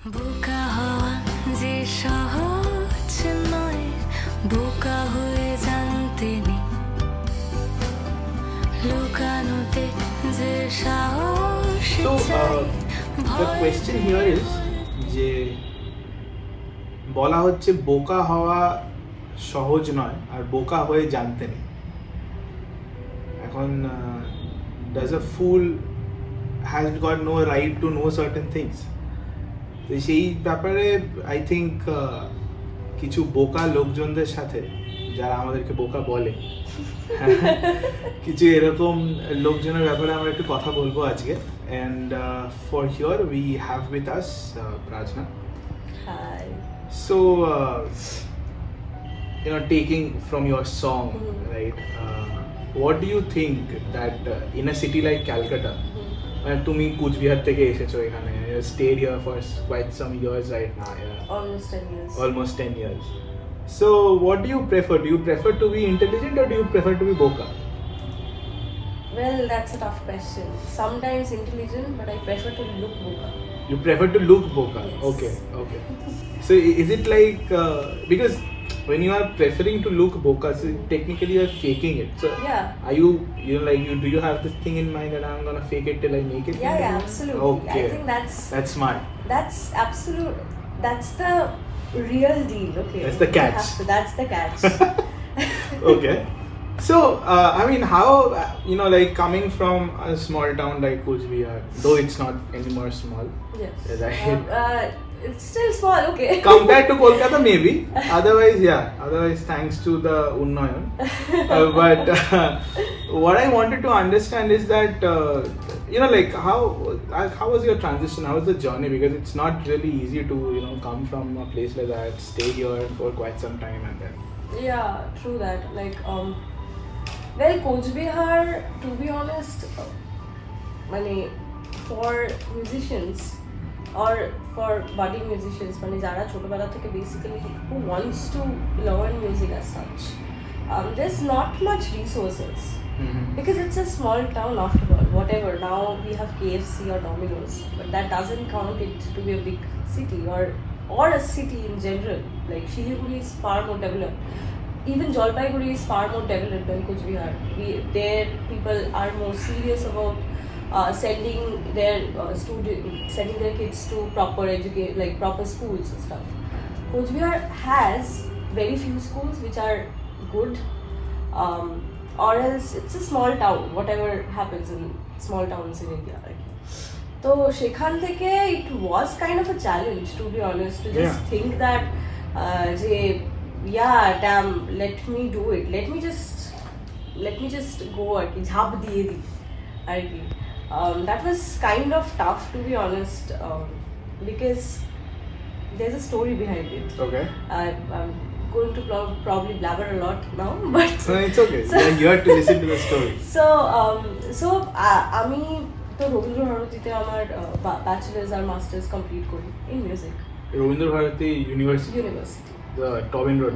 বোকা হওয়া যে সহজ নয়, বোকা হয়ে জানতে নেই, লুকানোতে যে সাহস চাই। The question here is যে বলা হচ্ছে বোকা হওয়া সহজ নয় আর বোকা হয়ে জানতে নেই। এখন does a fool has got no right to know certain things? তো সেই ব্যাপারে আই থিঙ্ক কিছু বোকা লোকজনদের সাথে যারা আমাদেরকে বোকা বলে কিছু এরকম লোকজনের ব্যাপারে আমরা একটু কথা বলবো আজকে। And for here we have with us Prajna. Hi. So taking from your song, right, what do you think that in a city like Calcutta, তুমি কুচবিহার থেকে এসেছো এখানে, stayed here for quite some years right now, Almost 10 years. almost 10 years. So what do you prefer? Do you prefer to be intelligent or do you prefer to be boka? Well, that's a tough question. Sometimes intelligent, but I prefer to look boka. You prefer to look boka? Yes. Okay. So is it like because when you are preferring to look boka, so technically you are faking it. So Yeah. are you like do you have this thing in mind that I'm gonna fake it till I make it? Yeah, absolutely. Okay. I think that's smart. that's the real deal, okay? That's the catch. That's the catch. Okay. So I mean, how like coming from a small town like Coachbihar, though it's not anymore small, Yes. right? It's still small, okay? Compared to Kolkata, maybe. Otherwise, thanks to the Udayan. But what I wanted to understand is that like how was your transition? How was the journey? Because it's not really easy to come from a place like that, stay here for quite some time, and then. Yeah, true that. Like, well, Coachbihar, to be honest, for musicians or for budding musicians, jara chotobela theke basically who wants to learn music as such, there's not much resources. Because it's a small town after all. Whatever, now we have KFC or Domino's, but that doesn't count it to be a big city or a city in general. Like Shiliguri is far more developed. Even Jalpaiguri is far more developed than Coachbihar. There people are more serious about sending their kids to proper schools and stuff. Coachbihar has very few schools which are good, or else it's a small town. Whatever happens in small towns in India, right? So সেখান থেকে it was kind of a challenge, to be honest, to just think that damn, let me do it. Let me just go আর কি ঝাঁপ দিয়ে দিই আর কি. That was kind of tough, to be honest, because there's a story behind it. Okay. I'm going to probably blabber a lot now, but no, it's okay. You have to listen to the story. So আমি তো রবীন্দ্র ভারতীতে আমার bachelors আর masters complete করি in music. Rabindra Bharati university. The Tobin Road.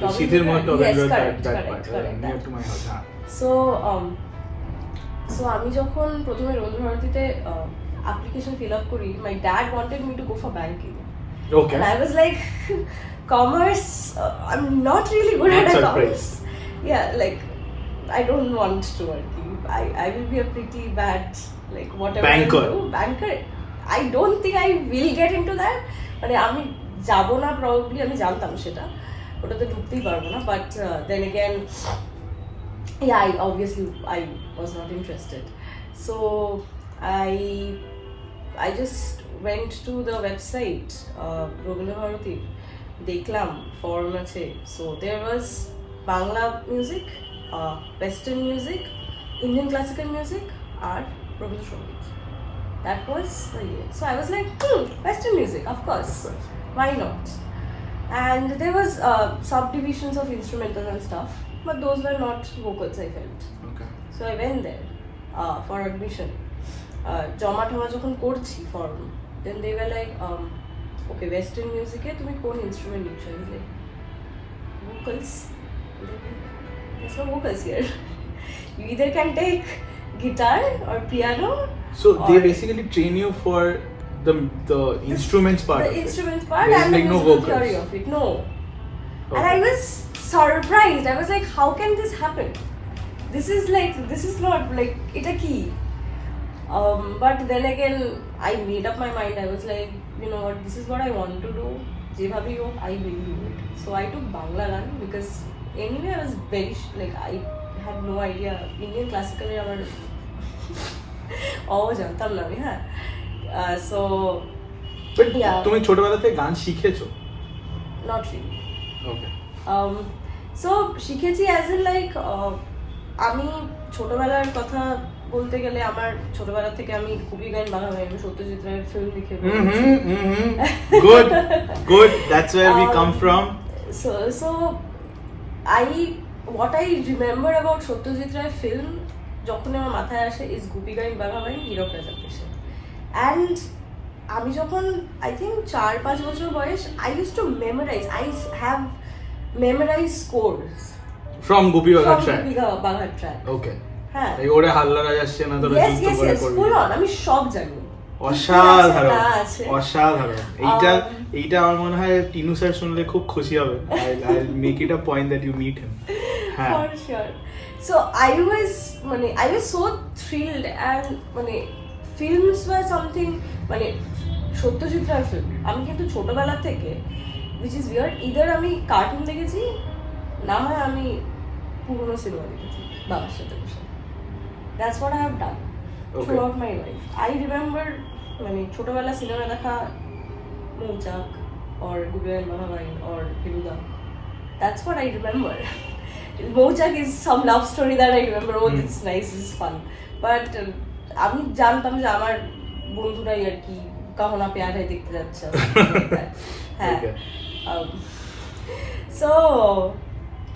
The Shithir Road, Tobin Road, that part, near to my house. So আমি যখন প্রথমে Rabindra ভারতীতে application fill up করি, my dad wanted me to go for banking. Okay. And I was like, commerce, I'm not really good at commerce. Yeah, like I don't want to work. I will be a pretty bad, like whatever banker. Banker. I don't think I will get into that. মানে আমি যাব না, probably আমি জানতাম সেটা, ওটাতে ঢুকতেই পারবো না. But then again, I was not interested. So I just went to the website, Rabindra Bharati, দেখলাম form আছে. So there was Bangla music, Western music, Indian classical music, and Rabindra Sangit. That was the year. So I was like, Western music, of course. Why not? And there was subdivisions of instrumental and stuff, but those were not vocals, I felt. Okay. So I went there for admission. জমা টমা যখন করছি form, then they were like, okay, Western music e tumi kon instrument নিচ্ছ? I was like, vocals. There's no vocals here. You either can take guitar or piano. So they basically train you for the instruments part the of instruments it. part There's and like the no musical vocals. theory of it. No. Okay. And I was surprised. I was like, how can this happen? This is not like এটা কি? But then again, I made up my mind. I was like, you know what, this is what I want to do. যেভাবেই হোক, I will do it. So I took Bangla গান because anyway I was very like I had no idea Indian classical এর আমার জানতাম না আমি, হ্যাঁ। So But yeah. তুমি ছোটবেলা থেকে গান শিখেছো? not really. Okay. So শিখেছি as in like আমি ছোটবেলার কথা বলতে গেলে আমার ছোটবেলা থেকে আমি খুবই গান বাংলা গান, আমি সত্যজিৎ রায়ের ফিল্ম দেখে Good. That's where we come from. So what I remember about Satyajit রায়ের ফিল্ম যখন আমার মাথায় আসে is Goopy Gyne Bagha Byne hero presentation. And আমি যখন I think 4-5 বছর বয়স, I used to memorize. I have memorized scores From Gupi Bagha from track. Gupi বাঘার ট্র্যাক। Okay. হ্যাঁ, এই ওরে হাল্লারা যাচ্ছে না তোরা yes, যুদ্ধ করে করবি। full on, আমি সব জানি। অসাধারণ আছে। অসাধারণ। এইটা আমার মনে হয় টিনু স্যার শুনলে খুব খুশি হবে। I'll make it a point that you meet him. হ্যাঁ। For sure. So I was so thrilled and মানে films were something মানে সত্যজিৎ রায়ের ফিল্ম আমি কিন্তু ছোটবেলা থেকে which is weird, either আমি কার্টুন দেখেছি না হয় আমি পুরনো সিনেমা দেখেছি বাবার সাথে বসে। That's what I have done throughout my life. I remember মানে ছোটবেলা সিনেমা দেখা মৌচাক or Udayan or Hiruda. That's what I remember. Mojak is some love story that I remember. Oh, it's nice, it's fun. But আমি জানতাম যে আমার বন্ধুরাই আর কি কাহনা প্যার হ্যায় দেখতে যাচ্ছে। হ্যাঁ।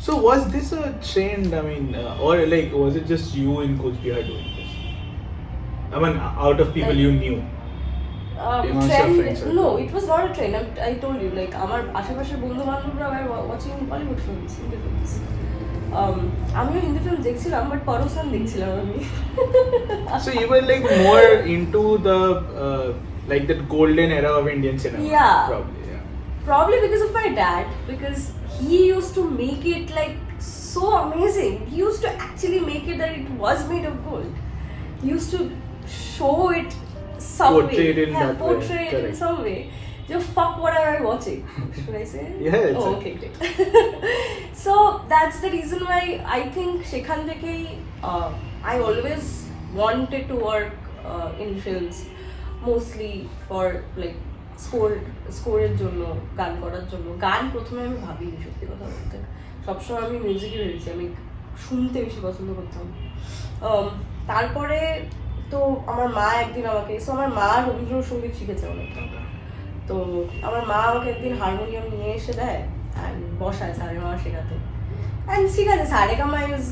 So was this a trend? I mean, or like was it just you in Coach Bihar doing this? I mean, out of people Like, you knew. Amongst your friends, trend, no, it was not a trend. I told you, like আমার আশেপাশের বন্ধু বান্ধবরা were watching Bollywood films, Hindi films. আমিও Hindi film দেখছিলাম, but পরোসান দেখছিলাম আমি। So you were like more into the like that golden era of Indian cinema. Yeah. Probably Because of my dad, because he used to make it like so amazing. He used to actually make it that it was made of gold. He used to show it some Portray way. it in that way. Portray it in Correct. some way. Just fuck what am I watching? Should I say? Yeah, it's Oh, okay, great. So that's the reason why I think সেখান থেকেই I always wanted to work in films, mostly for like স্কোরের জন্য, গান করার জন্য। গান প্রথমে আমি ভাবিনি, সত্যি কথা বলতে। সবসময় আমি মিউজিকই ভেবেছি, আমি শুনতে বেশি পছন্দ করতাম। তারপরে তো আমার মা একদিন আমাকে, আমার মা রবীন্দ্রসঙ্গীত শিখেছে অনেক। তো আমার মা আমাকে একদিন হারমোনিয়াম নিয়ে এসে দেয় অ্যান্ড বসায় সারেগামা শেখাতে। অ্যান্ড ঠিক আছে, Saregama is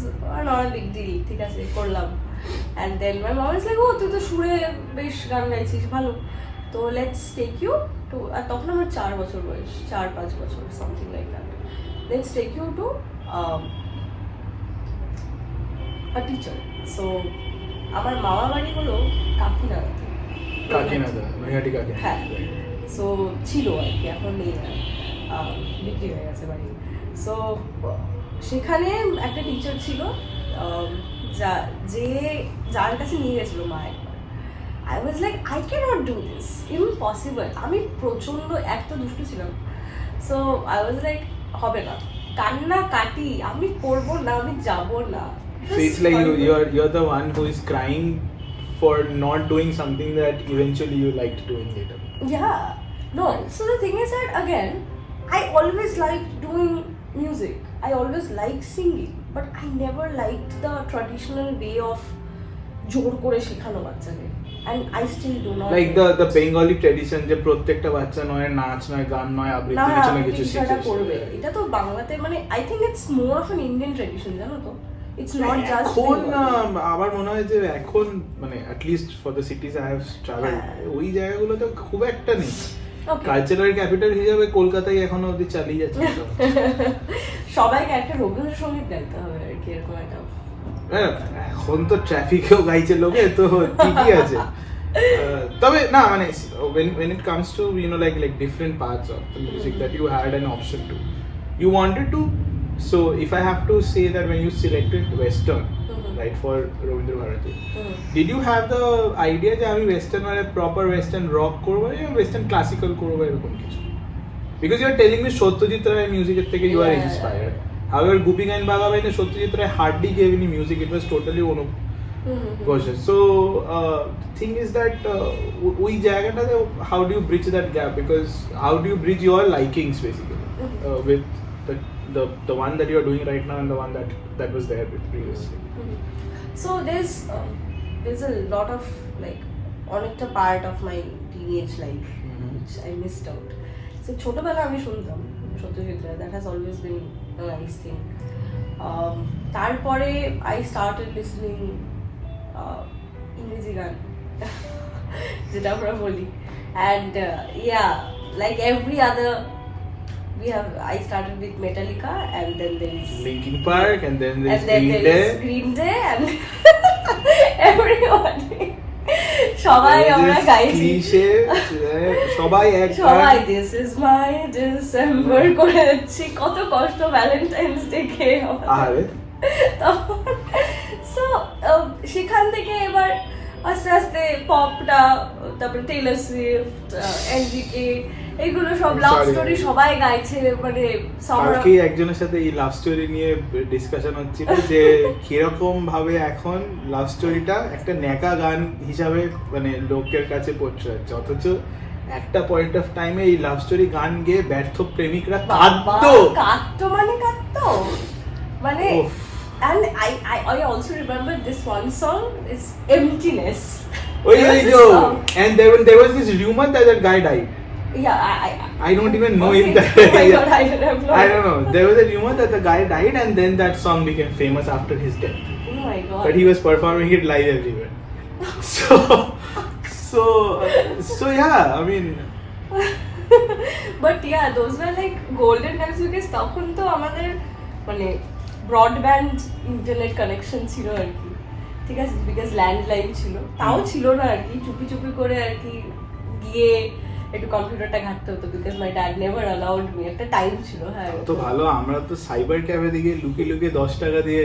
not a big deal, ঠিক আছে করলাম। And then my mom is like, ও তুই তো সুরে বেশ গান গাইছিস, ভালো, তো লেটস টেক ইউ টু, আর তখন আমার 4 বছর বয়স, 4-5 বছর something like that, let's take you to a teacher. So আমার মামা বাড়ি হলো কাকিনাড়াতে। হ্যাঁ, সো ছিল আর কি, এখন নেই, বিক্রি হয়ে গেছে বাড়ি। সো সেখানে একটা টিচার ছিল যার কাছে নিয়ে গেছিলো মা একবার। I was like, I cannot do this, impossible. আমি প্রচন্ড একটা দুষ্টু ছিলাম। So I was like, হবে না, কান্না কাটি, আমি করবো না, আমি যাবো না। So it's like you're the one who is crying for not doing something that eventually you liked doing later. Yeah. No. So the thing is that again, I always liked doing music. I always liked singing, but I never liked the traditional way of জোর করে শেখানো বাচ্চাকে, and I still do not like the Bengali tradition যে প্রত্যেকটা বাচ্চা নয় নাচ নয় গান নয় আবৃত্তি কিছু না কিছু শিখে করবে। এটা তো বাংলাতে মানে I think it's more of an Indian tradition, জানো তো, it's not just এখন আমার মনে হয় যে এখন মানে at least for the cities I have traveled ওই জায়গাগুলোতে খুব একটা নেই। কালচারাল ক্যাপিটাল হিসেবে কলকাতায় এখনো অবধি চালিয়ে যাচ্ছে। সবাইকে একটা রবীন্দ্রসঙ্গীত গাইতে হবে আর কি, এরকম একটা। এখন তো ট্রাফিকেও গাইছে লোকে, তো ঠিকই আছে। তবে না মানে when it comes to like different parts of the music that you had an option to, you wanted to, so if I have to say that when you selected western right for Rabindra Bharati, did you have the idea যে আমি western মানে proper western rock করব না western classical করব এরকম কিছু? Because you are telling me Satyajit Ray music এর থেকে you are inspired. However, Gupi Gain Bhagavai ne Satyajit Ray hardly gave any music. It was totally Arnab. Ghosh. So thing is that ওই জায়গাটাতে how do you bridge that gap? Because how do you bridge your likings basically with the one that you are doing right now and the one that was there previously? So there's a lot of like অনেকটা part of my teenage life which I missed out. So ছোটবেলা আমি শুনতাম Satyajit Ray, that has always been a nice thing. তারপরে I started listening ইংরেজি গান যেটা আমরা বলি, and yeah, like every other I started with Metallica, and then there is Linkin Park, and then there is Green Day and everybody সবাই আমরা গাইছি সবাই this is my December করে যাচ্ছি, কত কষ্ট ভ্যালেন্টাইন্স ডে কে আরে সো সেখান থেকে এবার আস্তে আস্তে পপটা, তারপরে টেইলর সুইফট, এনজিকে, এগুলো সব লাভ স্টোরি সবাই গাইছে। মানে কালকে একজনের সাথে এই লাভ স্টোরি নিয়ে ডিসকাশন হচ্ছিল যে কিরকম ভাবে এখন লাভ স্টোরিটা একটা ন্যাকা গান হিসাবে মানে লোকের কাছে পৌঁছে যাচ্ছে, অথচ একটা পয়েন্ট অফ টাইমে এই লাভ স্টোরি গান গেয়ে ব্যর্থ প্রেমিকরা কাঁদতো মানে and I also remember this one song is Emptiness. And there was this rumor that guy died. Yeah, I don't even know if that. Oh my God, I don't know. There was a rumor that the guy died, and then that song became famous after his death. Oh my God! But he was performing it live everywhere. So yeah, I mean. But yeah, those were like golden times because তখন তো আমাদের মানে broadband internet connection ছিল আর কি, ঠিক আছে, because landline ছিল, তাও ছিল না আর কি, চুপি চুপি করে আর কি গিয়ে একটু কম্পিউটারটা ঘাঁটতে হতো, because my dad never allowed me, একটা টাইম ছিল। হ্যাঁ তো ভালো, আমরা তো সাইবার ক্যাফে দিকে লুকিয়ে লুকিয়ে 10 টাকা দিয়ে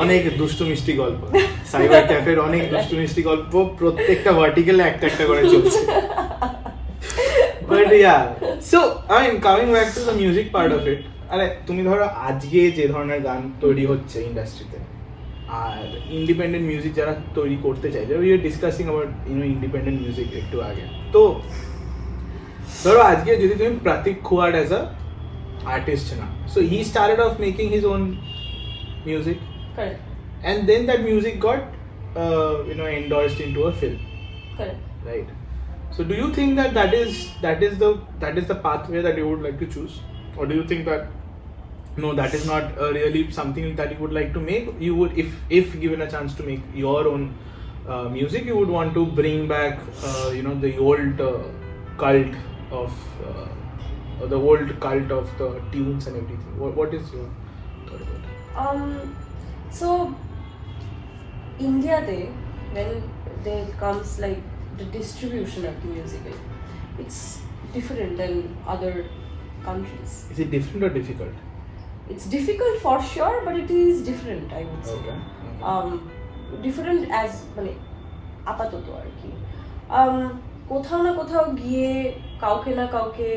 অনেক দুষ্টু মিষ্টি গল্প, সাইবার ক্যাফের অনেক দুষ্টু মিষ্টি গল্প প্রত্যেকটা ভার্টিক্যালে একটা একটা করে চলছে। But yeah, so I mean coming back to the music part of it, আরে তুমি ধরো আজকে যে ধরনের গান তৈরি হচ্ছে ইন্ডাস্ট্রিতে আর ইন্ডিপেন্ডেন্ট মিউজিক যারা তৈরি করতে চাই, we are discussing about independent music একটু আগে, তো ধরো আজকে যদি তুমি প্রতীক খুয়াড অ্যাজ আ আর্টিস্ট না, so he started of making his own music and then that music got endorsed into a film. Correct. Right. So do you think that is the pathway that you would like to choose, or do you think that no, that is not really something that you would like to make? You would, if given a chance to make your own music, you would want to bring back the old cult of the old cult of the tunes and everything. What is your thought about it? So India when there comes like the distribution of the music, it's different than other countries. Is it different or difficult? It's difficult for sure, but it is different, I would say. Okay. Different as মানে আপাতত আর কি, কোথাও না কোথাও গিয়ে কাউকে না কাউকে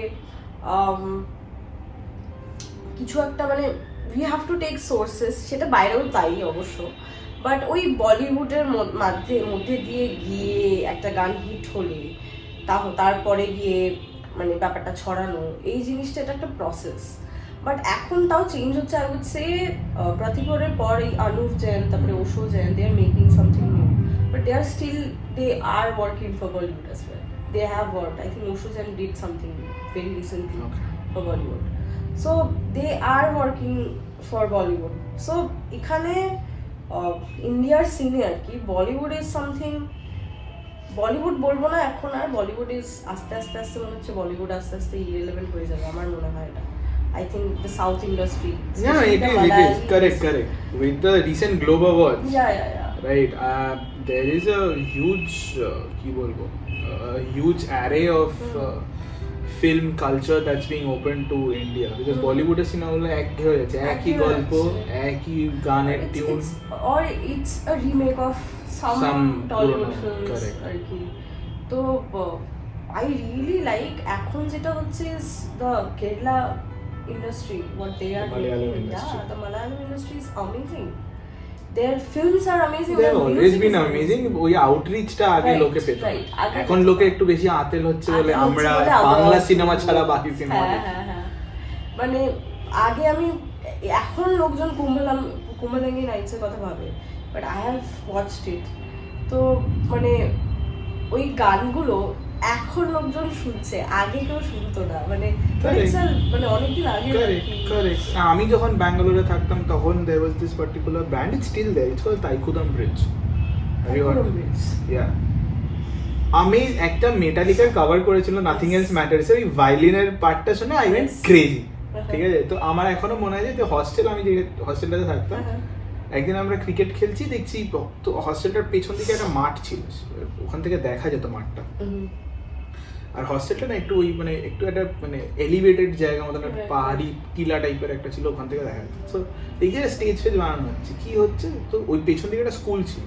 কিছু একটা মানে we have to take sources, সেটা বাইরেও তাই অবশ্য, বাট ওই বলিউডের মধ্যে দিয়ে গিয়ে একটা গান হিট হলে তারপরে গিয়ে মানে ব্যাপারটা ছড়ানো, এই জিনিসটা এটা একটা প্রসেস। বাট এখন তাও চেঞ্জ হচ্ছে, আই উড সে প্রতিপরের পর এই অনুভ জৈন, তারপরে Osho Jain, they are making something new, but they are working for Bollywood as well. They have worked. I think Osho Jain did something very recently for Bollywood. So they are working for Bollywood. So এখানে ইন্ডিয়ার সিনে আর কি Bollywood is something, Bollywood বলবো না এখন আর, Bollywood is আস্তে আস্তে মনে হচ্ছে বলিউড আস্তে আস্তে ইরেলেভেন্ট হয়ে যাবে আমার মনে হয় এটা। I think the South industry. Yeah, it is correct. With the recent Globe Awards. Yeah. right. There is a huge huge array of film culture that's being opened to India because Bollywood এর সিনেমাগুলো একঘেয়ে হয়ে যাচ্ছে, একই গল্প, একই গানের tune, or it's a remake of some Tollywood films আর কি। তো I really like এখন যেটা হচ্ছে is the Kerala industry, what they are doing. Yeah, the Malayalam industry is amazing. Their films are amazing. They have always been amazing. ওই আউটরিচটা আগে লোকে পেত, এখন লোকে একটু বেশি আতেল হচ্ছে বলে আমরা বাংলা সিনেমা ছাড়া বাকি সিনেমা দেখি। মানে আগে আমি এখন লোকজন কুম্ভলাঙ্গি নাইটসের কথা ভাবে, বাট আই হ্যাভ ওয়াচড ইট। তো মানে ওই গানগুলো এখন লোকজন শুনছে, আগে কেউ শুনতো না, মানে অনেকদিন আগে। আমি যখন ব্যাঙ্গালোরে থাকতাম তখন there was this particular band, it's still there, it's called Taikudam Bridge. Have you heard of it? Yeah. আমি একটা মেটালিকার কভার করেছিল নাথিং এলস ম্যাটারস, ওই ভায়োলিনের পার্টটা শুনে আই ওয়েন্ট ক্রেজি। ঠিক আছে, তো আমার এখনো মনে হয় যে হস্টেল, আমি যে হস্টেলটাতে থাকতাম, একদিন আমরা ক্রিকেট খেলছি, দেখছি তো হস্টেলটার পেছন দিকে একটা মাঠ ছিল, ওখান থেকে দেখা যেত মাঠটা। আর হস্টেলটা না একটু ওই মানে একটু একটা মানে এলিভেটেড জায়গা মতন, একটা পাহাড়ি টিলা টাইপের একটা ছিল, ওখান থেকে দেখা যেত। সো এই যে স্টেজ ফেজ বানানো হচ্ছে, কি হচ্ছে, তো ওই পেছন দিকে একটা স্কুল ছিল,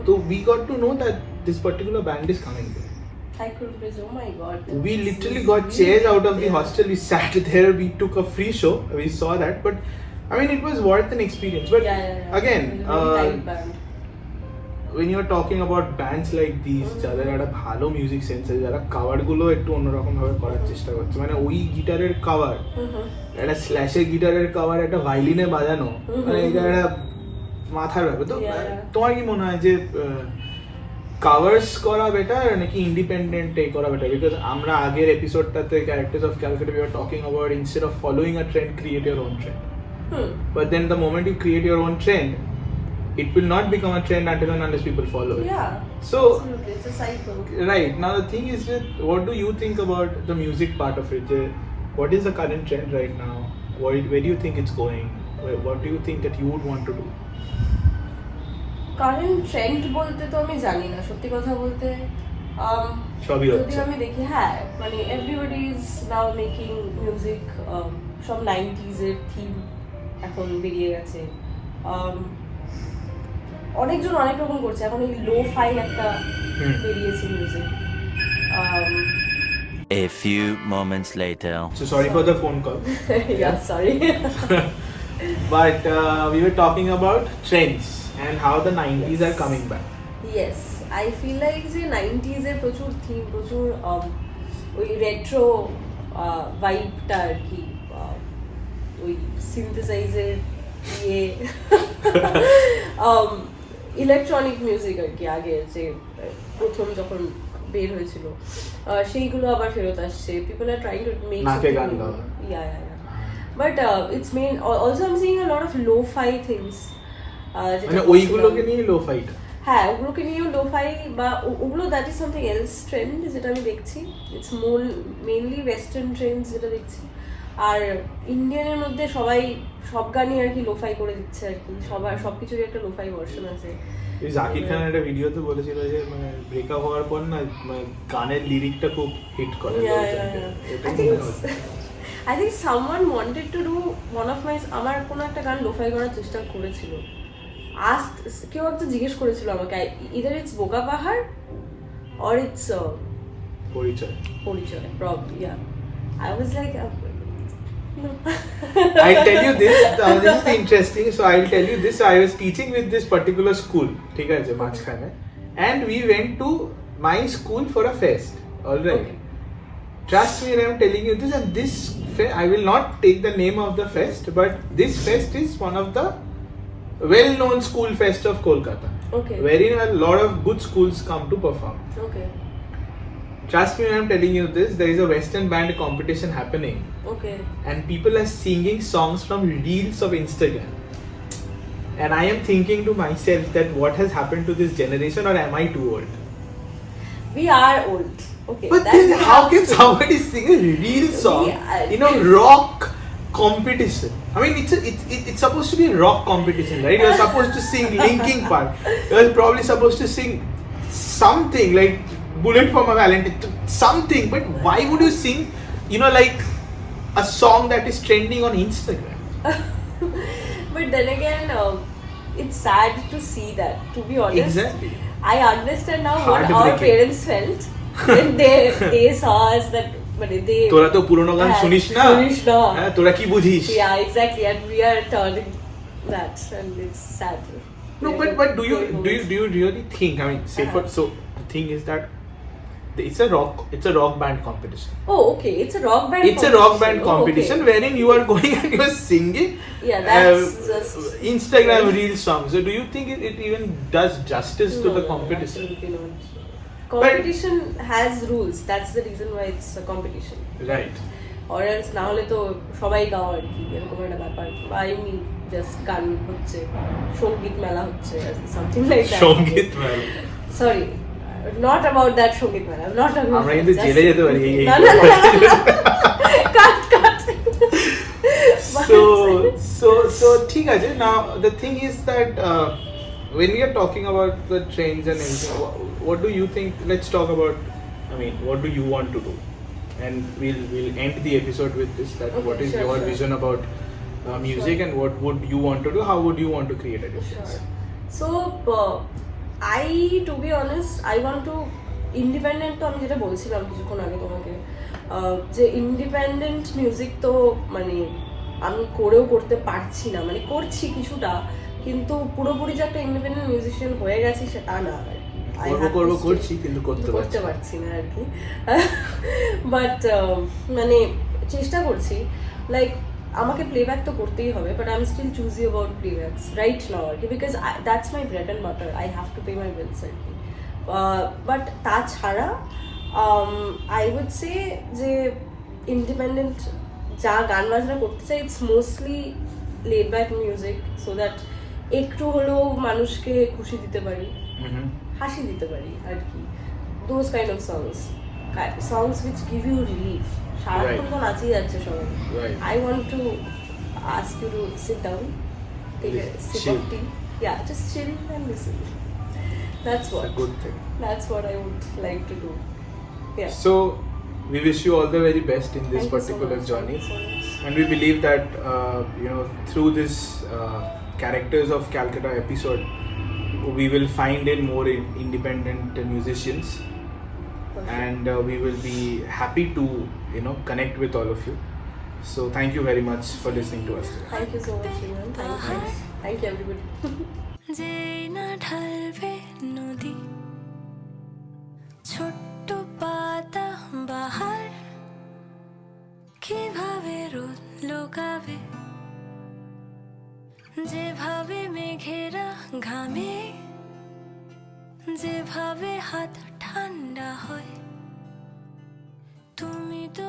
তো we got to know that this particular band is coming there. Oh my god. We literally got chairs out of the hostel, we sat there, we took a free show, we saw that, but I mean it was worth an experience. But again, when you are talking about bands like these, যাদের একটা ভালো music sense আছে, যারা cover গুলো একটু অন্যরকম ভাবে করার চেষ্টা করছে, মানে ওই গিটারের কাভার, একটা স্ল্যাশের গিটারের কাভার, একটা ভায়োলিনে বাজানো, মানে এটা একটা মাথার ব্যাপার। তো তোমার কি মনে হয় যে কাভার্স করা বেটার নাকি ইন্ডিপেন্ডেন্ট টেক করা বেটার? বিকজ আমরা আগের এপিসোডটাতে characters of Calcutta we were talking about instead of following a trend, create your own trend. But then the moment you create your own trend, it will not become a trend until and unless people follow it. Yeah. So absolutely, it's a cycle. Right. Now the thing is that what do you think about the music part of it? What is the current trend right now? Where do you think it's going? What do you think that you would want to do? Current trend বলতে তো আমি জানি না, সত্যি কথা বলতে। সবই হচ্ছে, যদি আমি দেখি, হ্যাঁ মানে everybody is now making music, সব 90s এর থিম এখন বেরিয়ে গেছে, অনেকজন অনেক রকম করছে। এখন এই লো ফাই একটা বেরিয়েছে music. A few moments later. So sorry for the phone call. Yeah, sorry. But we were talking about trends and how the 90s are coming back. Yes, I feel like যে 90s এর প্রচুর theme, প্রচুর ওই retro ভাইবটা আর কি, ওই সিনথেসাইজের ইয়ে electronic music আর কি, আগে যে প্রথম যখন বের হয়েছিল সেইগুলো আবার ফেরত আসছে। People are trying to make but it's main also I am seeing a lot of lo-fi things, মানে ওইগুলোকে নিয়ে লো-ফাইটা, হ্যাঁ ওগুলোকে নিয়েও লো-ফাই বা ওগুলো that is something else trend যেটা আমি দেখছি। ইটস মেইনলি ওয়েস্টার্ন ট্রেন্ডস যেটা দেখছি। আর ইন্ডিয়ানের মধ্যে সবাই সব গানই আর কি লোফাই করে দিচ্ছে আর কি, সবার সবকিছুরই একটা লোফাই ভার্সন আছে। জাকির খান একটা ভিডিওতে বলেছিল যে মানে ব্রেকআপ হওয়ার পর না গানের লিরিকটা খুব হিট করে। I think someone wanted to do one of my, আমার কোনো একটা গান লোফাই করার চেষ্টা করেছিল, কেউ একটা জিজ্ঞেস করেছিল আমাকে, either it's বোকা পাহাড় or it's পরিচয়, probably, yeah. I was like no. I'll tell you this, this is interesting, so I'll tell you this. I was teaching with this particular school, ঠিক আছে, মাঝখানে, and we went to my school for a fest, all right? Okay. Trust me, I'm telling you this, and this I will not take the name of the fest, but this fest is one of the well-known school fest of Kolkata, okay, wherein a lot of good schools come to perform. Okay. Trust me, I'm telling you this, there is a western band competition happening. Okay. And people are singing songs from reels of Instagram. And I am thinking to myself that what has happened to this generation, or am I too old? We are old. Okay. But then how can somebody sing a reel song in a rock competition. I mean, it's supposed to be a rock competition, right? You're supposed to sing Linkin Park. You're probably supposed to sing something like Bullet for My Valentine, something. But why would you sing, like a song that is trending on Instagram? But then again, it's sad to see that. To be honest, Exactly. I understand now what our Heartbreaking. parents felt when they saw us that. But they. তোরা তো পুরনো গান শুনিস না, হ্যাঁ তোরা কি বুঝিস? Yeah, exactly, and we are turning that, and it's sad. No, but do you really think? I mean, say so the thing is that it's a rock band competition. Oh, okay, it's a rock band. It's a rock band competition wherein you are going and you are singing. Yeah, that's just Instagram reel songs. So do you think it even does justice to No, the competition? Absolutely not. Competition has rules. That's the reason why it's a competition. Right. Or else না হলে তো সবাই গাও আর কি এরকম একটা ব্যাপার বা এমনি জাস্ট গান হচ্ছে সঙ্গীত মেলা হচ্ছে সামথিং লাইক দ্যাট সঙ্গীত মেলা। সরি নট অ্যাবাউট দ্যাট সঙ্গীত মেলা নট অ্যাবাউট আমরা কিন্তু জেলে যেতে পারি এই না কাট so ঠিক আছে. Now the thing is that when we are talking about the trends and everything, what do you think? Let's talk about, I mean, what do you want to do? And we'll end the episode with this, that Okay, what is sure, your sure. vision about music, and what would you want to do? How would you want to create a difference? So to be honest, I want to independent তো আমি যেটা বলছিলাম কিছুক্ষণ আগে তোমাকে যে independent music তো মানে আমি করেও করতে পারছি না, মানে করছি কিছুটা, কিন্তু পুরোপুরি যে একটা ইন্ডিপেন্ডেন্ট মিউজিশিয়ান হয়ে গেছি সেটা না আর কি। করছি কিন্তু করতে পারছি না আর কি। বাট মানে চেষ্টা করছি, লাইক আমাকে প্লেব্যাক তো করতেই হবে, but I am still choosy about playbacks right now আর কি, because that's my bread and butter, I have to pay my bills আর কি। বাট তাছাড়া আই উড সে যে ইন্ডিপেন্ডেন্ট যা গান বাজনা করতে চাই it's mostly laid back music, so that একটু হলেও মানুষকে খুশি দিতে পারি, হাসি দিতে পারি আর কি। Those kind of songs which give you relief. সারাক্ষণ তো নাচিয়ে যাচ্ছে সবাই। I want to ask you to sit down, take a sip of tea, yeah, just chill and listen. That's what. It's a good thing. That's what I would like to do. Yeah. So we wish you all the very best in this Thank you so particular much. journey. Thank you so much. And we believe that through this characters of Calcutta episode, we will find in more independent musicians, and we will be happy to connect with all of you. So thank you very much for listening to us today. Thank you so much, Shinjan. Thank you everybody. যেই না ঢালবে নদী ছোট্ট পাতা বাহার কিভাবে রোদ লোকাবে যেভাবে মেঘেরা ঘামে যেভাবে হাত ঠান্ডা হয় তুমি তো